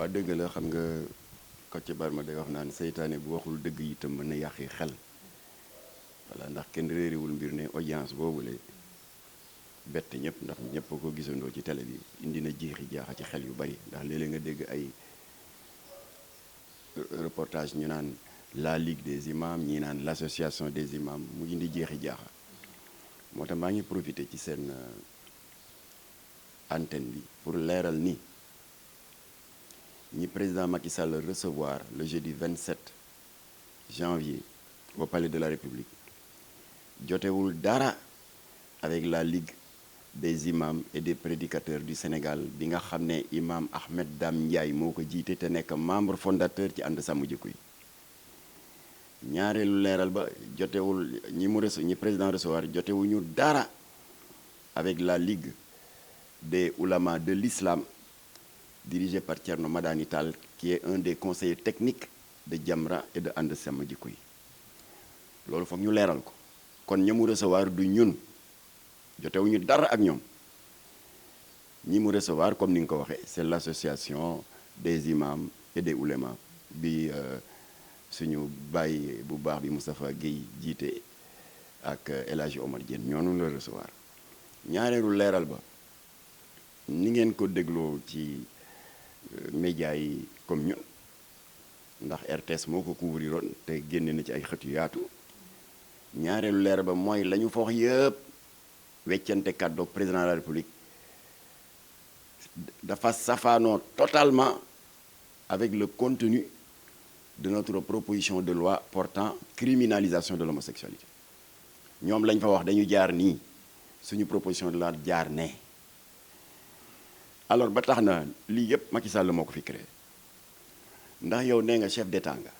waa dëgg la xam nga Kocc Barma day wax naan seytaane bu waxul dëgg itam mën na yàqi xel voilà ndax kenn réeriwul mbir ne audience boobule bett ñëpp ndax ñëpp ko gisandoo ci télé bi indi na jiixi jaaxa ci xel yu bari ndax léeg-léeg nga dégg ay reportage ñu naan la ligue des imams ñii naan l'association des imams mu indi jeexi jaaxa moo tax maa ngi profité ci seen antenne bi pour leeral ni ñi président Macky Sall recevoir le jeudi 27 janvier au palais de la République jotewul dara avec la ligue des imams et des prédicateurs du Sénégal bi nga xam ne imam Ahmed Dame Ndiaye moo ko jiite te nekk membre fondateur ci ànd sàmm jikko yi ñaareelu leeral ba jotewul ñi président recevoir jotewuñu dara avec la ligue des oulémas de l'islam dirigée par Thierno Madani Tall qui est un des conseillers techniques de Jamra et de ànd sàmm jikko yi loolu foog ñu leeral ko kon ñi mu recevoir du ñun jotewuñu dara ak ñoom ñi mu recevoir comme ni nga ko waxee c'est l'association des imams et des oulémas bi suñu bàyyi bu baax bi Moustapha Guèye jiite ak El Hadji Omar Diène ñoonu la recevoir ñaareelu leeral ba ni ngeen ko dégloo ci médias yi comme ñun ndax RTS moo ko couvriroon te génne na ci ay xët yu yaatu ñaareelu leeral ba mooy la ñu fa wax yëpp weccante kàddu président de la République dafa safaanoo totalement avec le contenu de notre proposition de loi portant criminalisation de l'homosexualité ñoom lañ fa wax dañu jaar nii suñu proposition de loi jaar ne alors ba tax na lii yëpp Macky Sall moo ko fi créé ndax yow nee nga chef d'État nga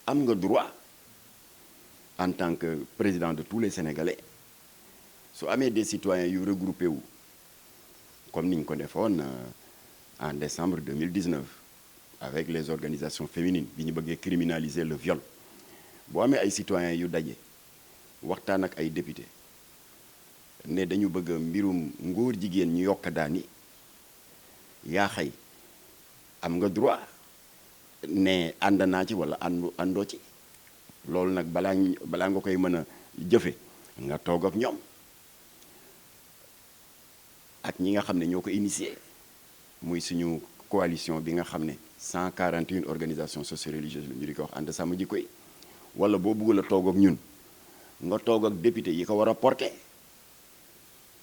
am nga droit en tant que président de tous les Sénégalais su amee des citoyens yu regroupé wu comme ni ñu ko defoon en décembre 2019 avec les organisations féminines bi ñu bëggee criminaliser le viol boo amee ay citoyens yu daje waxtaan ak ay député ne dañu bëgg mbirum ngóor jigéen ñu yokk daani yaa xëy am nga droit ne ànd naa ci wala àndoo ci loolu nag balaa nga koy mën a jëfe nga toog ak ñoom ak ñi nga xam ne ñoo ko initié muy suñu coalition bi nga xam ne 141 organisations socio-religieuses la ñu di ko wax ànd sàmm jikko yi wala boo bëggul a toog ak ñun nga toog ak député yi ko war a porté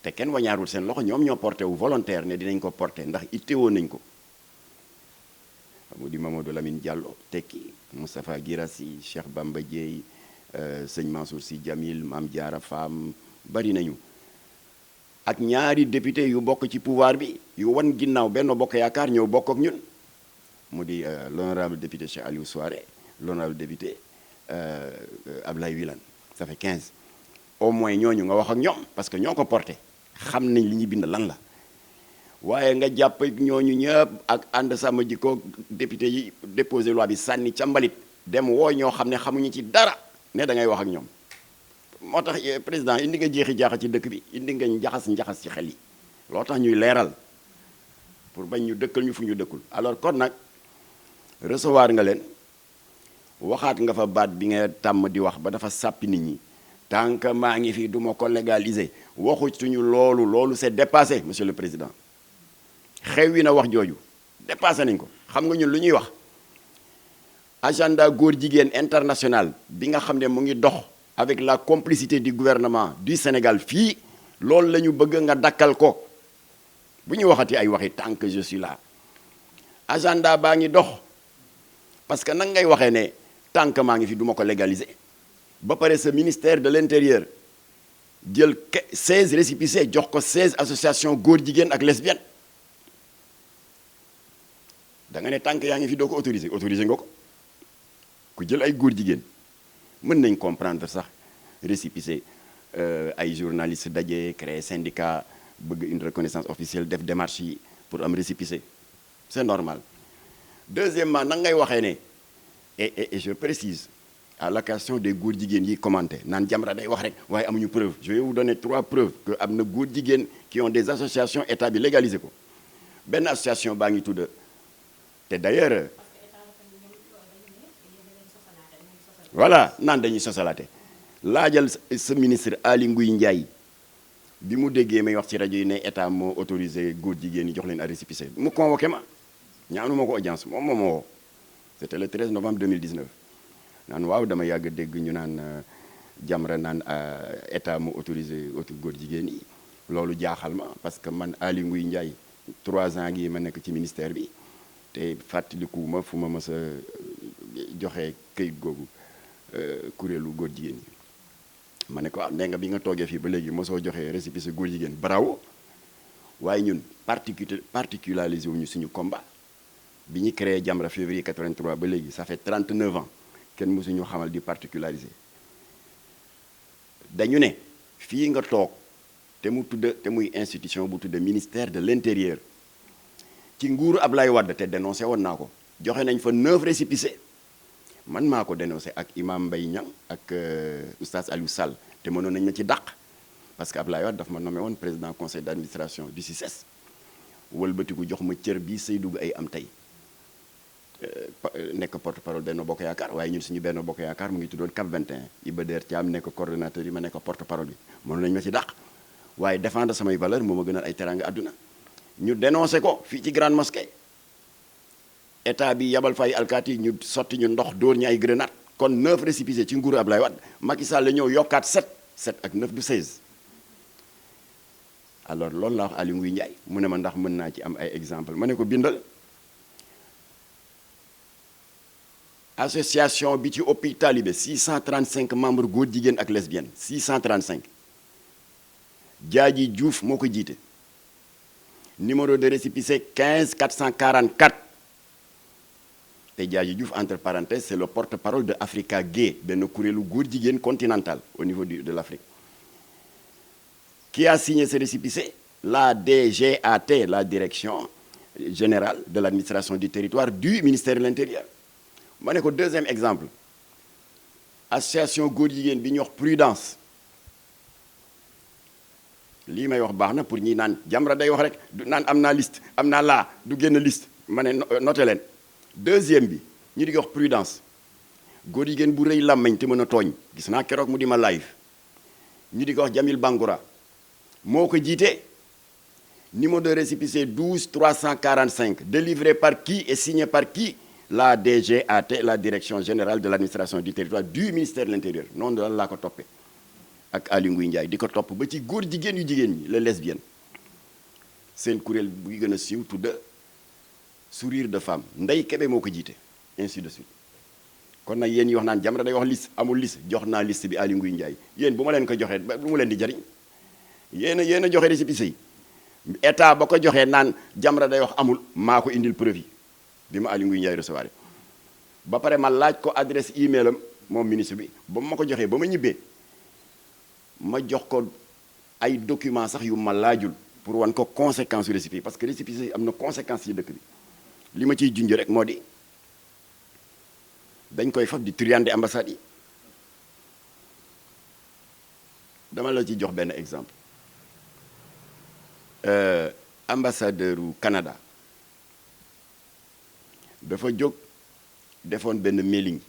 te kenn wañaarul seen loxo ñoom ñoo porté wu volontaire ne dinañ ko porté ndax ittewoo nañ ko mu di Mamadou Lamine Diallo tekki Moustapha Guirassi Cheikh Bamba Dièye sëñ Mansour Sy Djamil Mame Diarra Fam bari nañu ak ñaari député yu bokk ci pouvoir bi yu wan ginnaaw Benno Bokk Yaakaar ñëw bokk ak ñun mu di l'honorable député Cheikh Aliou Souaré l'honorable député Ablaye Wilane ça fait 15 au moins ñooñu nga wax ak ñoom parce que ñoo ko porté xam nañ li ñu bind lan la waaye nga jàpp ñooñu ñëpp ak ànd sàmm jikko député yi déposé loi bi sànni ca mbalit dem woo ñoo xam ne xamuñu ci dara ne da ngay wax ak ñoom moo tax président indi nga jeexi jaaxa ci dëkk bi indi nga njaxas ci xel yi loo tax ñuy leeral pour bañ ñu dëkkal ñu fu ñu dëkkul alors kon nag recevoir nga leen waxaat nga fa baat bi nga tàmm di wax ba dafa sàppi nit ñi tant que maa ngi fi duma ko légaliser waxu suñu loolu c'est dépassé monsieur le président xewwi na wax jooju dépassé nañ ko xam nga ñun lu ñuy wax agenda góor jigéen international bi nga xam ne mu ngi dox avec la complicité du gouvernement du Sénégal fii loolu la ñu bëgg nga dakkal ko bu ñu waxati ay waxi tant que je suis là agenda baa ngi dox parce que nag ngay waxee ne tant que maa ngi fi duma ko légaliser ba pare ce ministère de l'intérieur jël 16 récépissés jox ko 16 associations góor jigéen ak lesbiennes da nga ne tant que yaa ngi fi doo ko autoriser nga ko ku jël ay góor jigéen mën nañ comprendre sax récépissé ay journalistes daje créer syndicat bëgg une reconnaissance officielle def démarche yi pour am récépissé c'est normal deuxièmement nag ngay waxee ne et je précise à l'occasion des góor jigéen yi commenté naan Jamra day wax rek waaye amuñu preuve je vais vous donner 3 preuves que am na góor jigéen qui ont des associations état bi légalisé ko benn association baa ngi tudd te d'ailleurs voilà naan dañuy sosalaate laajal sa ministre Aly Ngouille Ndiaye bi mu déggee may wax ci rajo yi ne état moo autorisé góor jigéen ñi jox leen ay récépissé mu convoqué ma ñaanu ma ko audience moom moo ma woo c'était le 13 novembre 2019 naan waaw dama yàgg dégg ñu naan Jamra naan état moo autorisé góor jigéen yi loolu jaaxal ma parce que man Aly Ngouille Ndiaye 3 ans gi ma nekk ci ministère bi te fàttaliku ma fu ma mës a joxe këyit googu kuréelu góor jigéen ñi ma ne ko nee nga bi nga toogee fii ba léegi mosoo joxe récépissé góor jigéen bravo waaye ñun particularisé wuñu suñu combat bi ñu créé Jamra février 83 ba léegi ça fait 39 ans kenn mosuñu xamal di particulariser dañu ne fii nga toog te muy institution bu tudd ministère de l'intérieur ci nguuru Ablaye Wade te dénoncé woon naa ko joxe nañ fa 9 récépissés man maa ko dénoncé ak imam Mbaye Niang ak oustaz Aliou Sall te mënoon nañ ma ci dàq parce que Ablaye Wade daf ma nommé woon président conseil d'administration du CICES wëlbatiku jox ma cër bii Seydou ay am tey nekk porte-parole Benno Bokk Yaakaar waaye ñun suñu Benno Bokk Yaakaar mu ngi tuddoon CAP 21 Iba Der Thiam nekk coordonnateur yi ma nekk porte-parole bi mënoon nañ ma ci dàq waaye défendre samay valeur moo ma gënal ay teraanga àdduna ñu dénoncé ko fii ci grande mosquée état bi yabal fay alkaati ñu sotti ñu ndox dóor ñu ay grenade kon 9 récépissés ci nguuru Ablaye Wade Macky Sall la ñëw yokkaat 7 ak 9 du 16 alors loolu la wax Aly Ngouille Ndiaye mu ne ma ndax mën naa ci am ay exemple ma ne ko bindal association bi ci ëppi talibé 635 membres góor jigéen ak lesbienne 635 Jaaji Diouf moo ko jiite numéro de récépissé 15 444 te Jaaji Diouf entre parenthèses c'est le porte-parole de Africa Gay benn kuréelu góor jigéen continental au niveau de l'Afrique qui a signé ce récépissé la DGAT la direction générale de l'administration du territoire du ministère de l'Intérieur ma ne ko deuxième exemple association góor jigéen bi ñuy wax Prudence lii may wax baax na pour ñi naan Jamra day wax rek du naan am naa liste am naa laa du génn liste ma ne noté leen deuxième bi ñu di wax Prudence góor jigéen bu rëy làmmeñ te mën a tooñ gis naa keroog mu di ma live ñu di ko wax Jamil Bangoura moo ko jiite numéro de récépissé 12 345 délivré par qui et signé par qui la DGAT la direction générale de l'administration du territoire du ministère de l'Intérieur noonu daal laa ko toppee ak Aly Ngouille Ndiaye di ko topp ba ci góor jigéen yu jigéen ñi les lesbiennes seen kuréel bu gën a siiw tudda sourire de femme Ndeye Kébé moo ko jiite ainsi de suite kon nag yéen yi wax naan Jamra day wax liste amul liste jox naa liste bi Aly Ngouille Ndiaye yéen bu ma leen ko joxee bu mu leen di jariñ yéen a joxe récépissé yi état ba ko joxee naan Jamra day wax amul maa ko indil preuve yi bi ma Aly Ngouille Ndiaye recevoir ba pare ma laaj ko adresse email am moom ministre bi ba ma ko joxee ba ma ñibbee ma jox ko ay documents sax yu ma laajul pour wan ko conséquence yu récépissé parce que récépissé yi am na conséquence yi dëkk bi li ma ciy junj rek moo di dañ koy fab di triande ambassade yi dama la ci jox benn exemple ambassadeur u Canada dafa jóg defoon benn mailing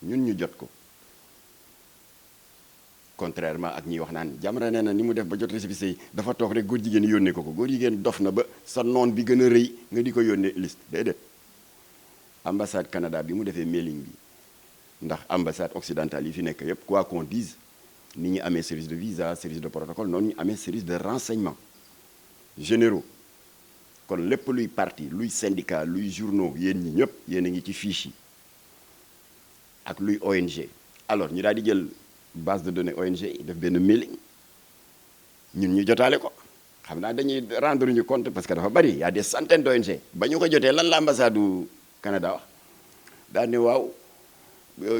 ñun ñu jot ko contrairement ak ñiy wax naan Jamra nee na ni mu def ba jot récépissé yi dafa toog rek góor jigéen yónnee ko góor jigéen dof na ba sa noon bi gën a rëy nga di ko yónnee liste déedéet ambassade Canada bi mu defee mailing bi ndax ambassade occidentale yi fi nekk yépp quoi qu'on dise ni ñu amee service de visa service de protocole noonu ñu amee service de renseignement généraux kon lépp luy parti luy syndicat luy journaux yéen ñi ñëpp yéen a ngi ci fiche yi ak luy ONG alors ñu daal di jël base de données ONG yi def benn mailing ñun ñu jotaale ko xam naa dañuy rendre ñu compte parce que dafa bari y a des centaines d'ONG ba ñu ko jotee lan la ambassade du Canada wax daal ne waaw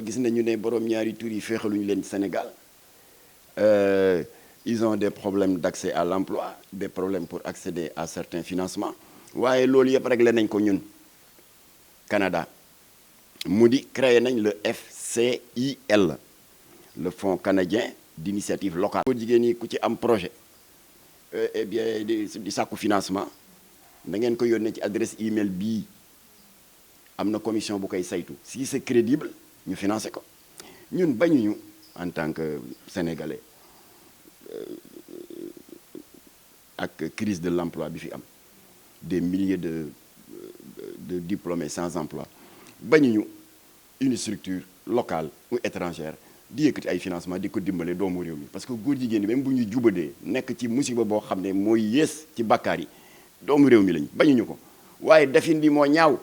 gis nañu ne borom ñaari tur yi féexaluñu leen Sénégal ils ont des problèmes d'accès à l'emploi des problèmes pour accéder à certains financements waaye loolu yëpp réglé nañ ko ñun Canada mu di créé nañ le FCIL le Fonds canadien d'initiative locale. góor jigéen ñi ku ci am projet eh bien di sàkku financement da ngeen ko yónnee ci adresse email bii am na commission bu koy saytu si c'est crédible ñu financer ko ñun bañuñu en tant que sénégalais ak crise de l'emploi bi fi am des milliers de diplômés sans emploi bañuñu une structure locale ou étrangère di yëkkati ay financement di ko dimbale doomu réew mi parce que góor jigéen ñi même bu ñu jubadee nekk ci musiba boo xam ne mooy yées ci bakkaar yi doomu réew mi lañ bañuñu ko waaye defin bi moo ñaaw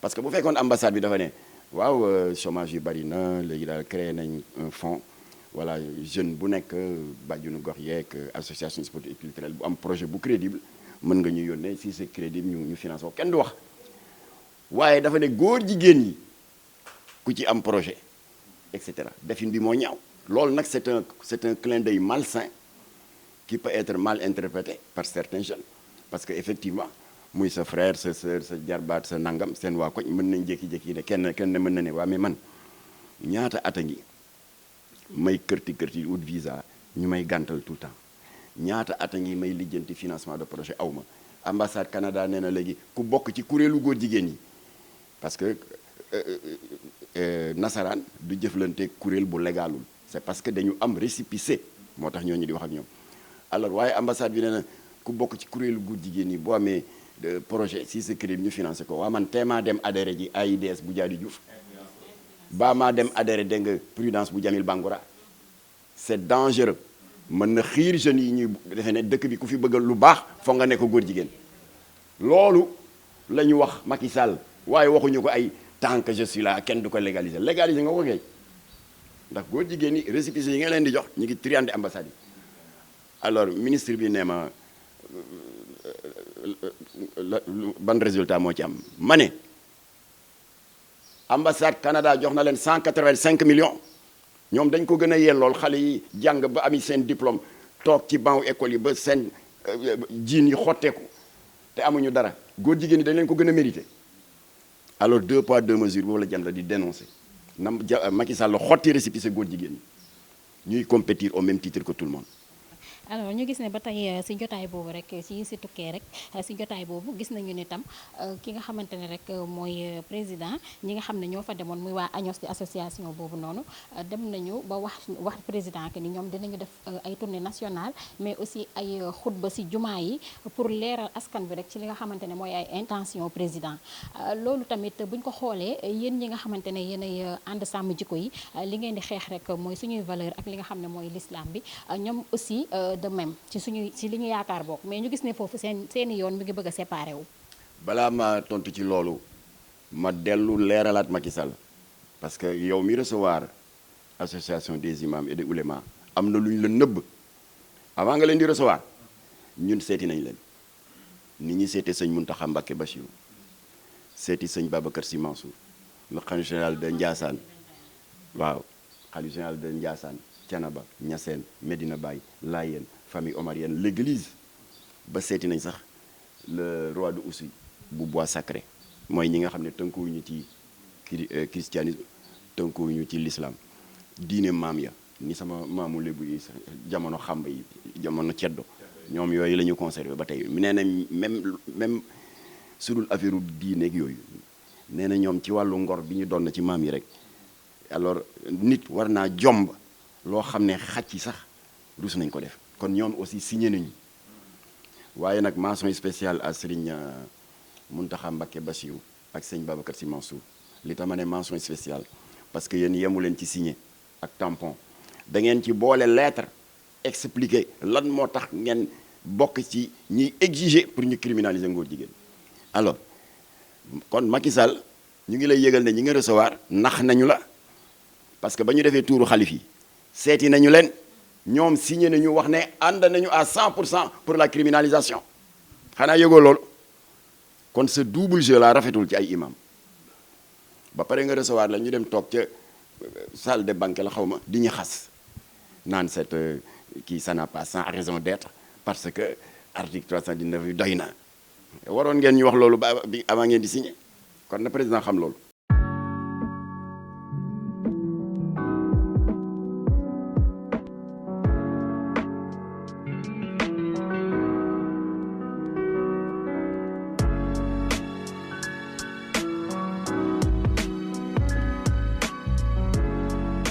parce que bu fekkoon ambassade bi dafa ne waaw chômage yi bari na léegi daal créé nañ un fonds voilà jeune bu nekk bàjjunu gox yeeg association sportive et culturelle bu am projet bu crédible mën nga ñu yónnee si c'est crédible ñu financé ko kenn du wax waaye dafa ne góor jigéen ñi ku ci am projet et cetera defin bi moo ñaaw loolu nag c'est un clin d'œil malsain qui peut être mal interprété par certains jeunes parce que effectivement muy sa frère sa sœur sa jarbaat sa nangam seen waa koñ mën nañ jékki-jékki ne kenn mën na ne waa mais man ñaata at a ngi may kërti wut visa ñu may gàntal tout le temps ñaata at a ngi may lijjanti financement de projet awma ambassade Canada nee na léegi ku bokk ci kuréelu góor jigéen yi parce que nasaraan du jëflante kuréel bu légalul c'est parce que dañu am récépissé moo tax ñooñu di wax ak ñoom alors waaye ambassade bi nee na ku bokk ci kuréelu góor jigéen yi boo amee projet si c'est crédible ñu financé ko waa man teemaa dem adhéré ji AIDS bu Diady Diouf baa maa dem adhéré dégg nga prudence bu Jamil Bangoura c'est dangereux mën na xiir jeunes yi ñuy defe ne dëkk bi ku fi bëgg lu baax foog nga nekk góor jigéen loolu la ñu wax Macky Sall waaye waxuñu ko ay tant que je suis là kenn du ko légaliser nga ko kay ndax góor jigéen yi récépissé yi nga leen di jox ñu ngi triandé ambassade yi alors ministre bi nee ma ban résultat moo ci am ma ne ambassade Canada jox na leen 185 millions ñoom dañ ko gën a yellool xale yi jàng ba ami seen diplôme toog ci banc école yi ba seen jiin yi xotteeku te amuñu dara góor jigéen ñi dañ leen ko gën a mérité alors 2 poids 2 mesures boobu la jam la di dénoncer Macky Sall la xotti récépissé góor jigéen ñi ñuy compétir au même titre que tout le monde. alors ñu gis ne ba tey si jotaay boobu rek si tukkee rek si jotaay boobu gis nañu ne tam ki nga xamante ne rek mooy président ñi nga xam ne ñoo fa demoon muy waa ANOS di association boobu noonu dem nañu ba wax président que ni ñoom dinañu def ay tournée nationale mais aussi ay xutba si jumaa yi pour leeral askan bi rek ci li nga xamante ne mooy ay intention président loolu tamit buñ ko xoolee yéen ñi nga xamante ne yéenay ànd sàmm jikko yi li ngeen di xeex rek mooy suñuy valeur ak li nga xam ne mooy l'islam bi ñoom aussi de même ci li ñu yaakaar bokk mais ñu gis ne foofu seeni yoon mi ngi bëgg a séparé wu. balaa ma tontu ci loolu ma dellu leeralaat Macky Sall parce que yow mi recevoir association des imams et des oulémas am na lu ñu la nëbb avant nga leen di recevoir ñun seeti nañ leen nit ñi seete sëñ Mountakha Mbacké Bachirou seeti sëñ Babacar Sy Mansour le khalife général de Ndiassane waaw khalife général de Ndiassane Thiénaba Niassène Medina Baye Layène famille omarienne l'église ba seeti nañ sax le roi de Oussouye bu bois sacré mooy ñi nga xam ne tënkuwuñu ci christianisme tënkuwuñu ci l'islam diine maam ya ni sama maamu lébu yi jamono xamba yi jamono ceddo ñoom yooyu la ñu conservé ba tey nee na même sudul affaire diine ak yooyu nee na ñoom ci wàllu ngor bi ñu doon na ci maam yi rek alors nit war naa jomb loo xam ne xaj yi sax rus nañ ko def kon ñoom aussi signé nañu waaye nag mention spéciale à Serigne Mountakha Mbacké Bassirou ak sëñ Babacar Sy Mansour li tax ma ne mention spéciale parce que yéen yemu leen ci signé ak tampon da ngeen ci boole lettre expliquer lan moo tax ngeen bokk ci ñiy exiger pour ñu criminaliser ngóor jigéen alors kon Macky Sall ñu ngi lay yëgal ne ñi nga recevoir nax nañu la parce que ba ñu defee tuuru xalif yi seeti nañu leen ñoom signé nañu wax ne ànd nañu à 100% pour la criminalisation xanaa yëgoo loolu kon ce double jeu la rafetul ci ay imam ba pare nga recevoir la ñu dem toog ca salle de banquet la xaw ma di ñu xas naan cette kii ça n'a pas sans raison d'être parce que article 319 bi doy na waroon ngeen ñu wax loolu ba bi avant ngeen di signé kon na président xam loolu